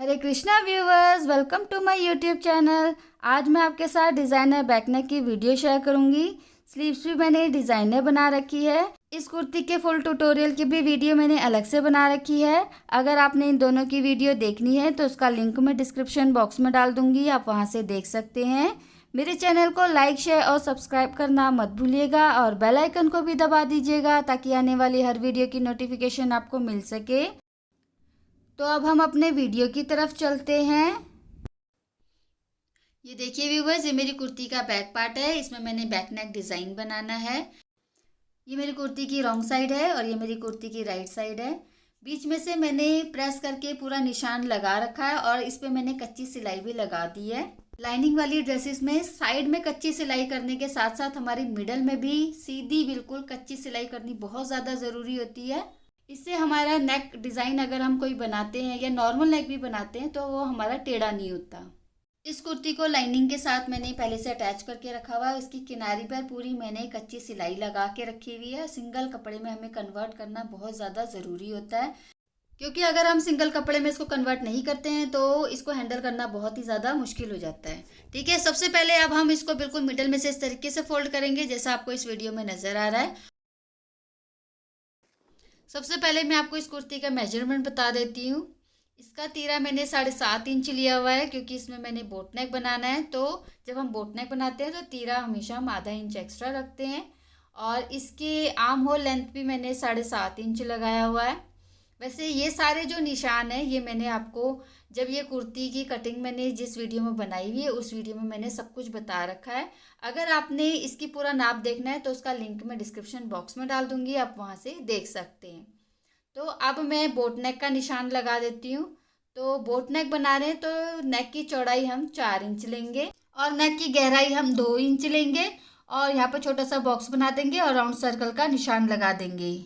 Hare Krishna viewers, welcome to my YouTube channel. आज मैं आपके साथ डिज़ाइनर बैकनेक की वीडियो शेयर करूंगी। स्लीव्स भी मैंने डिज़ाइनर बना रखी है। इस कुर्ती के फुल ट्यूटोरियल की भी वीडियो मैंने अलग से बना रखी है। अगर आपने इन दोनों की वीडियो देखनी है तो उसका लिंक मैं डिस्क्रिप्शन बॉक्स में डाल दूंगी, आप वहां से देख सकते हैं। मेरे चैनल को लाइक, शेयर और सब्सक्राइब करना मत भूलिएगा और बेल आइकन को भी दबा दीजिएगा ताकि आने वाली हर वीडियो की नोटिफिकेशन आपको मिल सके। तो अब हम अपने वीडियो की तरफ चलते हैं। ये देखिए व्यूवर्स, ये मेरी कुर्ती का बैक पार्ट है। इसमें मैंने बैक नेक डिज़ाइन बनाना है। ये मेरी कुर्ती की रॉन्ग साइड है और ये मेरी कुर्ती की राइट साइड है। बीच में से मैंने प्रेस करके पूरा निशान लगा रखा है और इस पे मैंने कच्ची सिलाई भी लगा दी है। लाइनिंग वाली ड्रेसेस में साइड में कच्ची सिलाई करने के साथ साथ हमारी मिडल में भी सीधी बिल्कुल कच्ची सिलाई करनी बहुत ज़्यादा ज़रूरी होती है। इससे हमारा नेक डिज़ाइन अगर हम कोई बनाते हैं या नॉर्मल नेक भी बनाते हैं तो वो हमारा टेढ़ा नहीं होता। इस कुर्ती को लाइनिंग के साथ मैंने पहले से अटैच करके रखा हुआ है। इसकी किनारी पर पूरी मैंने कच्ची सिलाई लगा के रखी हुई है। सिंगल कपड़े में हमें कन्वर्ट करना बहुत ज़्यादा ज़रूरी होता है, क्योंकि अगर हम सिंगल कपड़े में इसको कन्वर्ट नहीं करते हैं तो इसको हैंडल करना बहुत ही ज़्यादा मुश्किल हो जाता है। ठीक है, सबसे पहले अब हम इसको बिल्कुल मिडल में से इस तरीके से फोल्ड करेंगे जैसा आपको इस वीडियो में नज़र आ रहा है। सबसे पहले मैं आपको इस कुर्ती का मेजरमेंट बता देती हूँ। इसका तीरा मैंने 7.5 इंच लिया हुआ है, क्योंकि इसमें मैंने बोट नेक बनाना है। तो जब हम बोट नेक बनाते हैं तो तीरा हमेशा हम आधा इंच एक्स्ट्रा रखते हैं। और इसके आर्म होल लेंथ भी मैंने 7.5 इंच लगाया हुआ है। वैसे ये सारे जो निशान हैं ये मैंने आपको जब ये कुर्ती की कटिंग मैंने जिस वीडियो में बनाई हुई है उस वीडियो में मैंने सब कुछ बता रखा है। अगर आपने इसकी पूरा नाप देखना है तो उसका लिंक मैं डिस्क्रिप्शन बॉक्स में डाल दूंगी, आप वहाँ से देख सकते हैं। तो अब मैं बोट नेक का निशान लगा देती हूँ। तो बोट नेक बना रहे हैं तो नेक की चौड़ाई हम 4 इंच लेंगे और नेक की गहराई हम 2 इंच लेंगे और यहाँ पर छोटा सा बॉक्स बना देंगे और राउंड सर्कल का निशान लगा देंगे।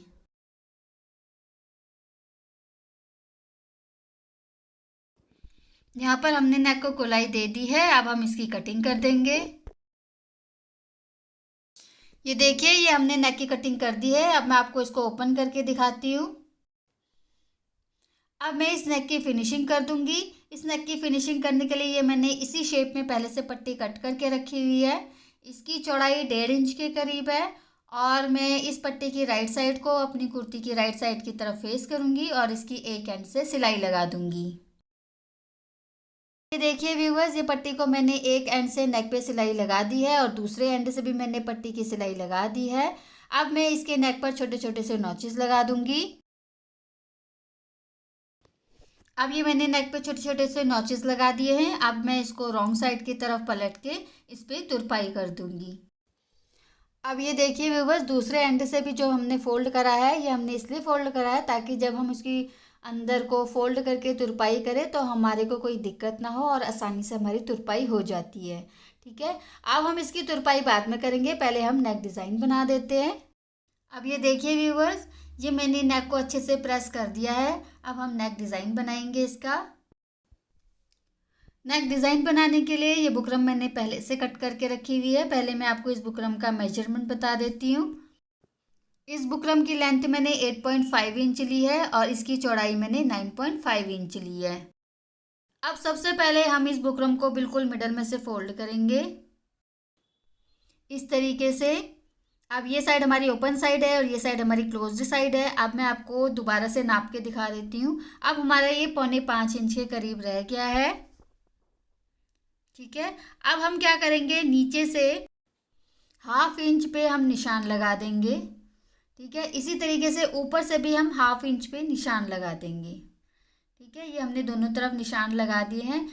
यहाँ पर हमने नेक को गोलाई दे दी है। अब हम इसकी कटिंग कर देंगे। ये देखिए, ये हमने नेक की कटिंग कर दी है। अब मैं आपको इसको ओपन करके दिखाती हूँ। अब मैं इस नेक की फिनिशिंग कर दूंगी। इस नेक की फिनिशिंग करने के लिए ये मैंने इसी शेप में पहले से पट्टी कट करके रखी हुई है। इसकी चौड़ाई 1.5 इंच के करीब है और मैं इस पट्टी की राइट साइड को अपनी कुर्ती की राइट साइड की तरफ फेस करूंगी और इसकी एक एंड से सिलाई लगा दूंगी। ये देखिए व्यूवर्स, ये पट्टी को मैंने एक एंड से नेक पे सिलाई लगा दी है और दूसरे एंड से भी मैंने पट्टी की सिलाई लगा दी है। अब मैं इसके नेक पर छोटे छोटे से नॉचेस लगा दूंगी। अब ये मैंने नेक पे छोटे छोटे से नॉचेस लगा दिए हैं। अब मैं इसको रॉन्ग साइड की तरफ पलट के इस पर तुरपाई कर दूंगी। अब ये देखिए व्यूवर्स, दूसरे एंड से भी जो हमने फोल्ड करा है ये हमने इसलिए फोल्ड करा है ताकि जब हम इसकी अंदर को फोल्ड करके तुरपाई करें तो हमारे को कोई दिक्कत ना हो और आसानी से हमारी तुरपाई हो जाती है। ठीक है, अब हम इसकी तुरपाई बाद में करेंगे, पहले हम नेक डिज़ाइन बना देते हैं। अब ये देखिए व्यूवर्स, ये मैंने नेक को अच्छे से प्रेस कर दिया है। अब हम नेक डिज़ाइन बनाएंगे इसका। नेक डिज़ाइन बनाने के लिए ये बुकरम मैंने पहले से कट करके रखी हुई है। पहले मैं आपको इस बुकरम का मेजरमेंट बता देती हूँ। इस बुकरम की लेंथ मैंने 8.5 इंच ली है और इसकी चौड़ाई मैंने 9.5 इंच ली है। अब सबसे पहले हम इस बुकरम को बिल्कुल मिडल में से फोल्ड करेंगे इस तरीके से। अब ये साइड हमारी ओपन साइड है और ये साइड हमारी क्लोज्ड साइड है। अब मैं आपको दोबारा से नाप के दिखा देती हूँ। अब हमारा ये 4.25 इंच के करीब रह गया है। ठीक है, अब हम क्या करेंगे, नीचे से 1/2 इंच पे हम निशान लगा देंगे। ठीक है, इसी तरीके से ऊपर से भी हम 1/2 इंच पे निशान लगा देंगे। ठीक है, ये हमने दोनों तरफ निशान लगा दिए हैं।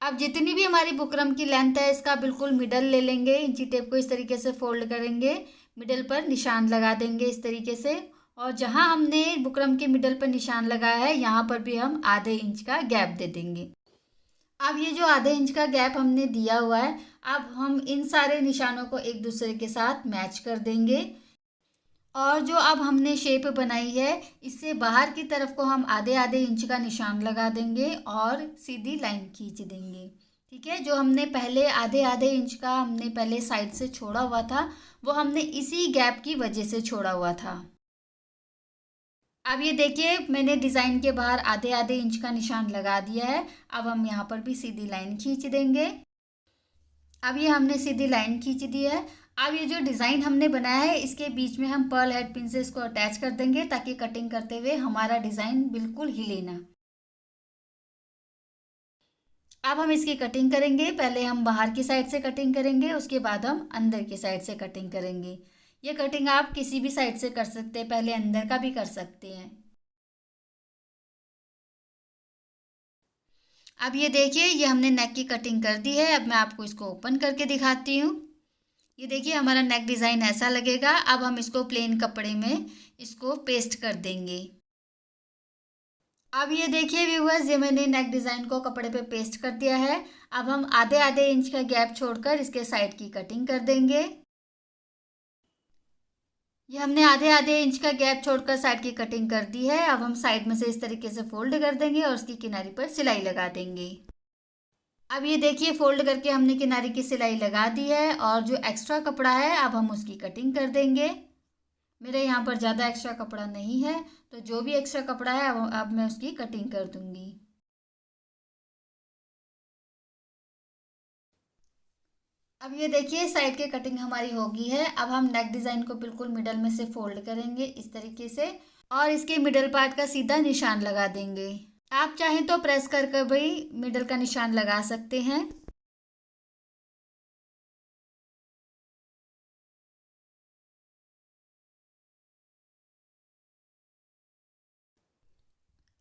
अब जितनी भी हमारी बुकरम की लेंथ है इसका बिल्कुल मिडल ले लेंगे। इंची टेप को इस तरीके से फोल्ड करेंगे, मिडल पर निशान लगा देंगे इस तरीके से। और जहां हमने बुकरम के मिडल पर निशान लगाया है यहाँ पर भी हम आधे इंच का गैप दे देंगे। अब ये जो आधे इंच का गैप हमने दिया हुआ है, अब हम इन सारे निशानों को एक दूसरे के साथ मैच कर देंगे और जो अब हमने शेप बनाई है इससे बाहर की तरफ को हम आधे आधे इंच का निशान लगा देंगे और सीधी लाइन खींच देंगे। ठीक है, जो हमने पहले आधे आधे इंच का हमने पहले साइड से छोड़ा हुआ था वो हमने इसी गैप की वजह से छोड़ा हुआ था। अब ये देखिए मैंने डिज़ाइन के बाहर आधे आधे इंच का निशान लगा दिया है। अब हम यहाँ पर भी सीधी लाइन खींच देंगे। अब ये हमने सीधी लाइन खींच दी है। अब ये जो डिज़ाइन हमने बनाया है इसके बीच में हम पर्ल हेड पिन से इसको अटैच कर देंगे ताकि कटिंग करते हुए हमारा डिज़ाइन बिल्कुल हिले ना। अब हम इसकी कटिंग करेंगे। पहले हम बाहर की साइड से कटिंग करेंगे, उसके बाद हम अंदर की साइड से कटिंग करेंगे। ये कटिंग आप किसी भी साइड से कर सकते हैं, पहले अंदर का भी कर सकते हैं। अब ये देखिए ये हमने नेक की कटिंग कर दी है। अब मैं आपको इसको ओपन करके दिखाती हूँ। ये देखिए हमारा नेक डिज़ाइन ऐसा लगेगा। अब हम इसको प्लेन कपड़े में इसको पेस्ट कर देंगे। अब ये देखिए व्यूअर्स, ये मैंने नेक डिज़ाइन को कपड़े पे पेस्ट कर दिया है। अब हम आधे आधे इंच का गैप छोड़कर इसके साइड की कटिंग कर देंगे। ये हमने आधे आधे इंच का गैप छोड़कर साइड की कटिंग कर दी है। अब हम साइड में से इस तरीके से फोल्ड कर देंगे और उसकी किनारी पर सिलाई लगा देंगे। अब ये देखिए फोल्ड करके हमने किनारे की सिलाई लगा दी है और जो एक्स्ट्रा कपड़ा है अब हम उसकी कटिंग कर देंगे। मेरे यहाँ पर ज़्यादा एक्स्ट्रा कपड़ा नहीं है, तो जो भी एक्स्ट्रा कपड़ा है अब मैं उसकी कटिंग कर दूंगी। अब ये देखिए साइड की कटिंग हमारी हो गई है। अब हम नेक डिज़ाइन को बिल्कुल मिडल में से फोल्ड करेंगे इस तरीके से और इसके मिडल पार्ट का सीधा निशान लगा देंगे। आप चाहें तो प्रेस कर कर भी मिडल का निशान लगा सकते हैं।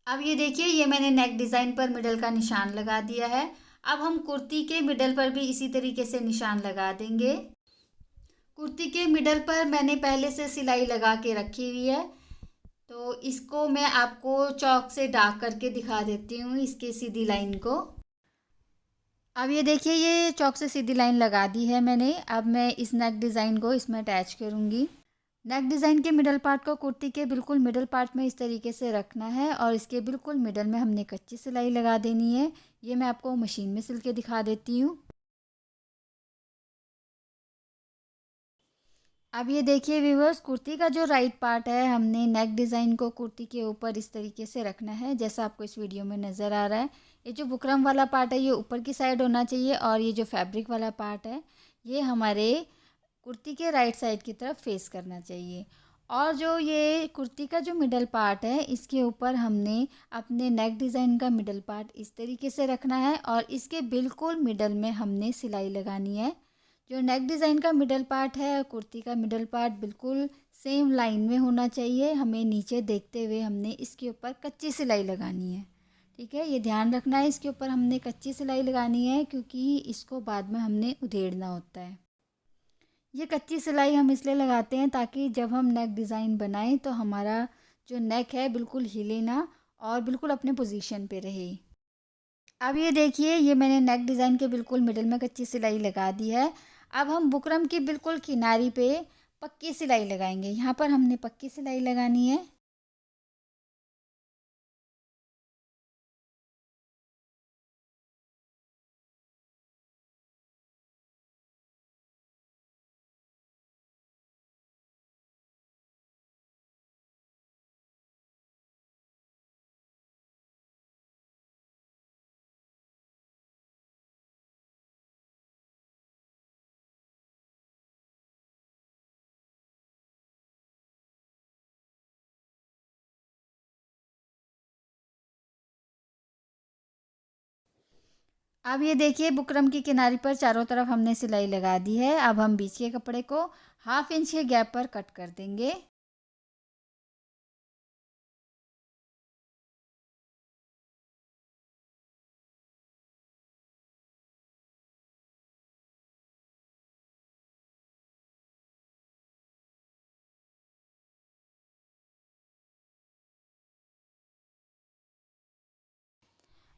अब ये देखिए ये मैंने नेक डिज़ाइन पर मिडल का निशान लगा दिया है। अब हम कुर्ती के मिडल पर भी इसी तरीके से निशान लगा देंगे। कुर्ती के मिडल पर मैंने पहले से सिलाई लगा के रखी हुई है, तो इसको मैं आपको चॉक से डार्क करके दिखा देती हूँ इसके सीधी लाइन को। अब ये देखिए ये चॉक से सीधी लाइन लगा दी है मैंने। अब मैं इस नेक डिज़ाइन को इसमें अटैच करूँगी। नेक डिज़ाइन के मिडल पार्ट को कुर्ती के बिल्कुल मिडल पार्ट में इस तरीके से रखना है और इसके बिल्कुल मिडल में हमने कच्ची सिलाई लगा देनी है। ये मैं आपको मशीन में सिल के दिखा देती हूँ। अब ये देखिए व्यूअर्स, कुर्ती का जो राइट पार्ट है हमने नेक डिज़ाइन को कुर्ती के ऊपर इस तरीके से रखना है जैसा आपको इस वीडियो में नज़र आ रहा है। ये जो बुकरम वाला पार्ट है ये ऊपर की साइड होना चाहिए और ये जो फैब्रिक वाला पार्ट है ये हमारे कुर्ती के राइट साइड की तरफ फेस करना चाहिए। और जो ये कुर्ती का जो मिडल पार्ट है इसके ऊपर हमने अपने नेक डिज़ाइन का मिडल पार्ट इस तरीके से रखना है और इसके बिल्कुल मिडल में हमने सिलाई लगानी है। जो नेक डिज़ाइन का मिडल पार्ट है और कुर्ती का मिडल पार्ट बिल्कुल सेम लाइन में होना चाहिए। हमें नीचे देखते हुए हमने इसके ऊपर कच्ची सिलाई लगानी है। ठीक है, ये ध्यान रखना है इसके ऊपर हमने कच्ची सिलाई लगानी है क्योंकि इसको बाद में हमने उधेड़ना होता है। ये कच्ची सिलाई हम इसलिए लगाते हैं ताकि जब हम नेक डिज़ाइन बनाएं तो हमारा जो नेक है बिल्कुल हिले ना और बिल्कुल अपने पोजीशन पे रहे। अब ये देखिए ये मैंने नेक डिज़ाइन के बिल्कुल मिडल में कच्ची सिलाई लगा दी है। अब हम बुकरम की बिल्कुल किनारी पे पक्की सिलाई लगाएंगे। यहाँ पर हमने पक्की सिलाई लगानी है। अब ये देखिए बुकरम की किनारी पर चारों तरफ हमने सिलाई लगा दी है। अब हम बीच के कपड़े को 1/2 इंच के गैप पर कट कर देंगे।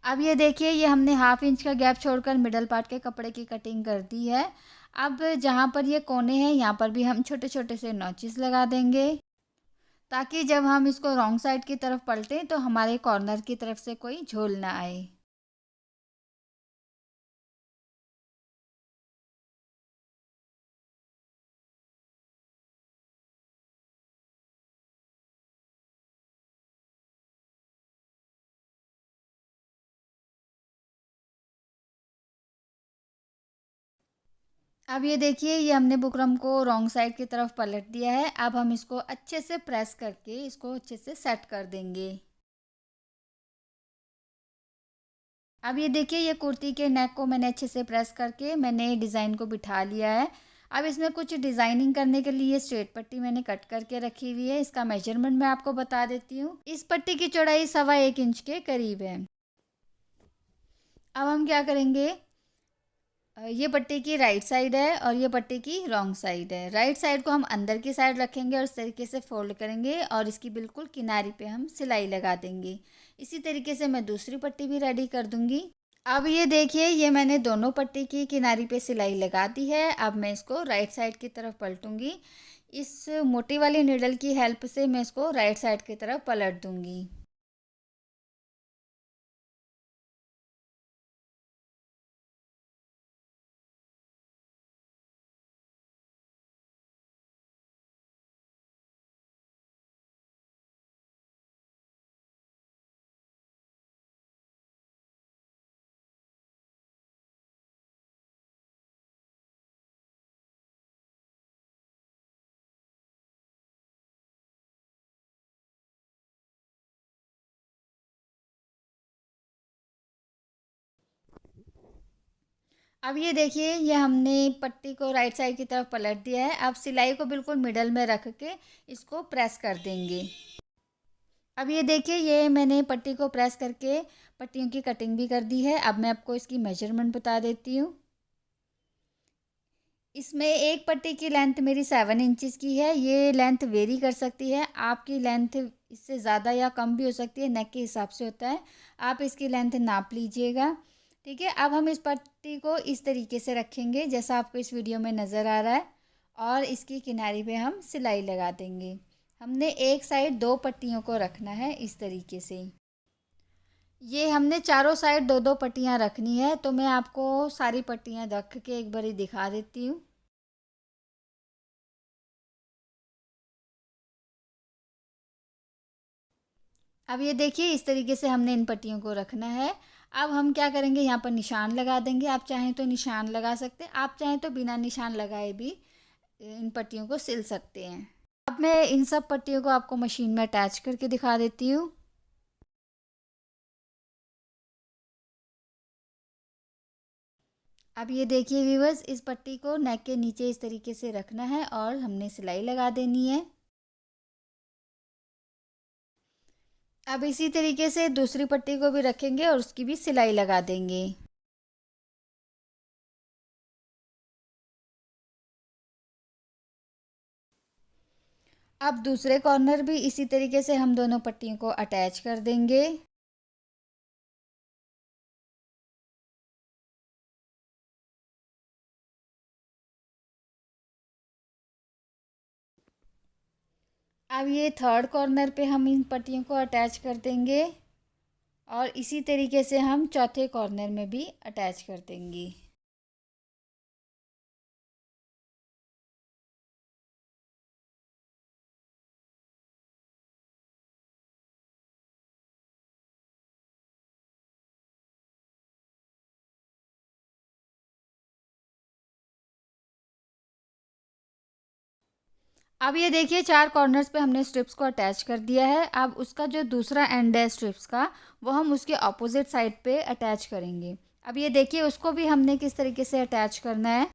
अब ये देखिए ये हमने 1/2 इंच का गैप छोड़कर मिडल पार्ट के कपड़े की कटिंग कर दी है। अब जहाँ पर ये कोने हैं यहाँ पर भी हम छोटे छोटे से नॉचेस लगा देंगे ताकि जब हम इसको रॉन्ग साइड की तरफ पलटें तो हमारे कॉर्नर की तरफ से कोई झोल ना आए। अब ये देखिए, ये हमने बुकरम को रॉन्ग साइड की तरफ पलट दिया है। अब हम इसको अच्छे से प्रेस करके इसको अच्छे से सेट कर देंगे। अब ये देखिए, ये कुर्ती के नेक को मैंने अच्छे से प्रेस करके मैंने डिज़ाइन को बिठा लिया है। अब इसमें कुछ डिज़ाइनिंग करने के लिए स्ट्रेट पट्टी मैंने कट करके रखी हुई है। इसका मेजरमेंट मैं आपको बता देती हूँ। इस पट्टी की चौड़ाई 1.25 इंच के करीब है। अब हम क्या करेंगे, ये पट्टी की राइट साइड है और ये पट्टी की रॉन्ग साइड है। राइट साइड को हम अंदर की साइड रखेंगे और इस तरीके से फोल्ड करेंगे और इसकी बिल्कुल किनारी पे हम सिलाई लगा देंगे। इसी तरीके से मैं दूसरी पट्टी भी रेडी कर दूंगी। अब ये देखिए, ये मैंने दोनों पट्टी की किनारी पे सिलाई लगा दी है। अब मैं इसको राइट साइड की तरफ पलटूंगी। इस मोटी वाली नीडल की हेल्प से मैं इसको राइट साइड की तरफ पलट दूंगी। अब ये देखिए, ये हमने पट्टी को राइट साइड की तरफ पलट दिया है। अब सिलाई को बिल्कुल मिडल में रख के इसको प्रेस कर देंगे। अब ये देखिए, ये मैंने पट्टी को प्रेस करके पट्टियों की कटिंग भी कर दी है। अब मैं आपको इसकी मेजरमेंट बता देती हूँ। इसमें एक पट्टी की लेंथ मेरी 7 इंचज़ की है। ये लेंथ वेरी कर सकती है, आपकी लेंथ इससे ज़्यादा या कम भी हो सकती है, नेक के हिसाब से होता है। आप इसकी लेंथ नाप लीजिएगा। ठीक है, अब हम इस पट्टी को इस तरीके से रखेंगे जैसा आपको इस वीडियो में नज़र आ रहा है और इसकी किनारी पे हम सिलाई लगा देंगे। हमने एक साइड 2 पट्टियों को रखना है इस तरीके से। ये हमने चारों साइड 2-2 पट्टियाँ रखनी है, तो मैं आपको सारी पट्टियाँ रख के एक बारी दिखा देती हूँ। अब ये देखिए, इस तरीके से हमने इन पट्टियों को रखना है। अब हम क्या करेंगे, यहाँ पर निशान लगा देंगे। आप चाहें तो निशान लगा सकते हैं, आप चाहें तो बिना निशान लगाए भी इन पट्टियों को सिल सकते हैं। अब मैं इन सब पट्टियों को आपको मशीन में अटैच करके दिखा देती हूँ। अब ये देखिए व्यूअर्स, इस पट्टी को नेक के नीचे इस तरीके से रखना है और हमने सिलाई लगा देनी है। अब इसी तरीके से दूसरी पट्टी को भी रखेंगे और उसकी भी सिलाई लगा देंगे। अब दूसरे कॉर्नर भी इसी तरीके से हम दोनों पट्टियों को अटैच कर देंगे। अब ये थर्ड कॉर्नर पे हम इन पट्टियों को अटैच कर देंगे और इसी तरीके से हम चौथे कॉर्नर में भी अटैच कर देंगे। अब ये देखिए, चार कॉर्नर्स पे हमने स्ट्रिप्स को अटैच कर दिया है। अब उसका जो दूसरा एंड है स्ट्रिप्स का, वो हम उसके ऑपोजिट साइड पे अटैच करेंगे। अब ये देखिए, उसको भी हमने किस तरीके से अटैच करना है।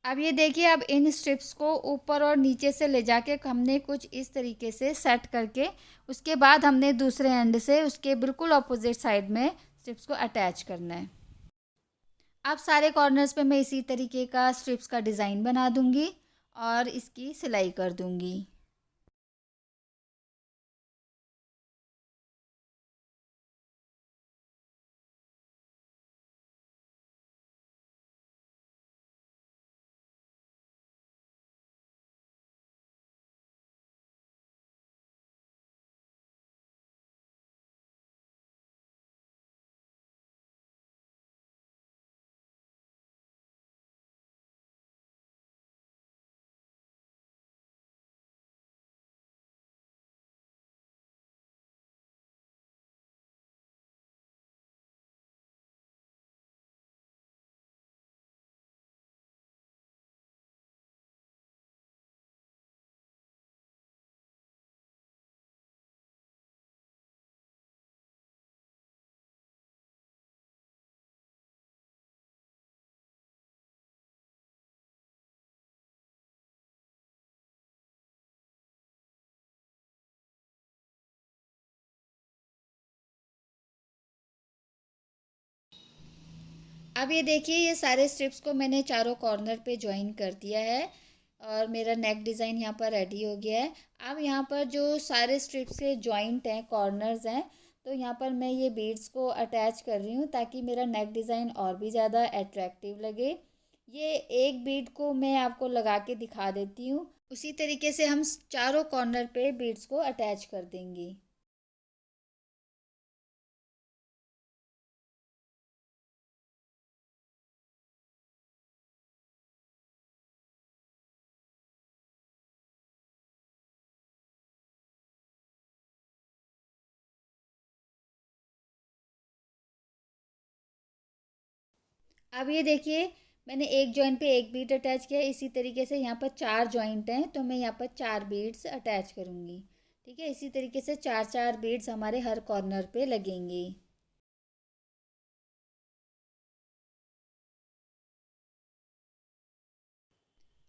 अब ये देखिए, अब इन स्ट्रिप्स को ऊपर और नीचे से ले जाके हमने कुछ इस तरीके से सेट करके उसके बाद हमने दूसरे एंड से उसके बिल्कुल ऑपोजिट साइड में स्ट्रिप्स को अटैच करना है। अब सारे कॉर्नर्स पे मैं इसी तरीके का स्ट्रिप्स का डिज़ाइन बना दूंगी और इसकी सिलाई कर दूंगी। अब ये देखिए, ये सारे स्ट्रिप्स को मैंने चारों कॉर्नर पे ज्वाइन कर दिया है और मेरा नेक डिज़ाइन यहाँ पर रेडी हो गया है। अब यहाँ पर जो सारे स्ट्रिप्स के जॉइंट हैं, कॉर्नर्स हैं, तो यहाँ पर मैं ये बीड्स को अटैच कर रही हूँ ताकि मेरा नेक डिज़ाइन और भी ज़्यादा अट्रैक्टिव लगे। ये एक बीड को मैं आपको लगा के दिखा देती हूँ, उसी तरीके से हम चारों कॉर्नर पे बीड्स को अटैच कर देंगे। अब ये देखिए, मैंने एक जॉइंट पे एक बीड अटैच किया है। इसी तरीके से यहाँ पर चार जॉइंट हैं, तो मैं यहाँ पर चार बीड्स अटैच करूँगी। ठीक है, इसी तरीके से चार चार बीड्स हमारे हर कॉर्नर पे लगेंगे।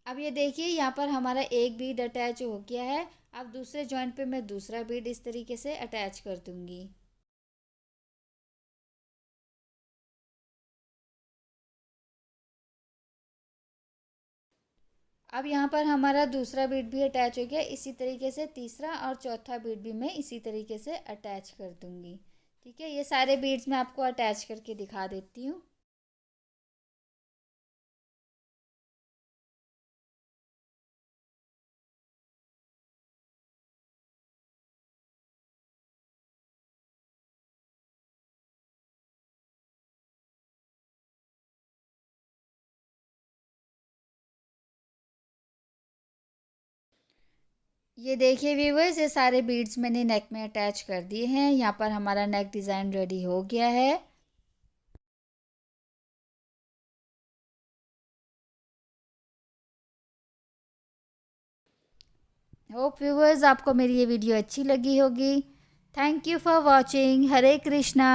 अब ये देखिए, यहाँ पर हमारा एक बीड अटैच हो गया है। अब दूसरे जॉइंट पे मैं दूसरा बीड इस तरीके से अटैच कर दूँगी। अब यहाँ पर हमारा दूसरा बीट भी अटैच हो गया। इसी तरीके से तीसरा और चौथा बीट भी मैं इसी तरीके से अटैच कर दूँगी। ठीक है, ये सारे बीड्स मैं आपको अटैच करके दिखा देती हूँ। ये देखिए व्यूवर्स, ये सारे बीड्स मैंने नेक में अटैच कर दिए हैं। यहाँ पर हमारा नेक डिज़ाइन रेडी हो गया है। होप व्यूवर्स आपको मेरी ये वीडियो अच्छी लगी होगी। Thank you for watching. Hare Krishna.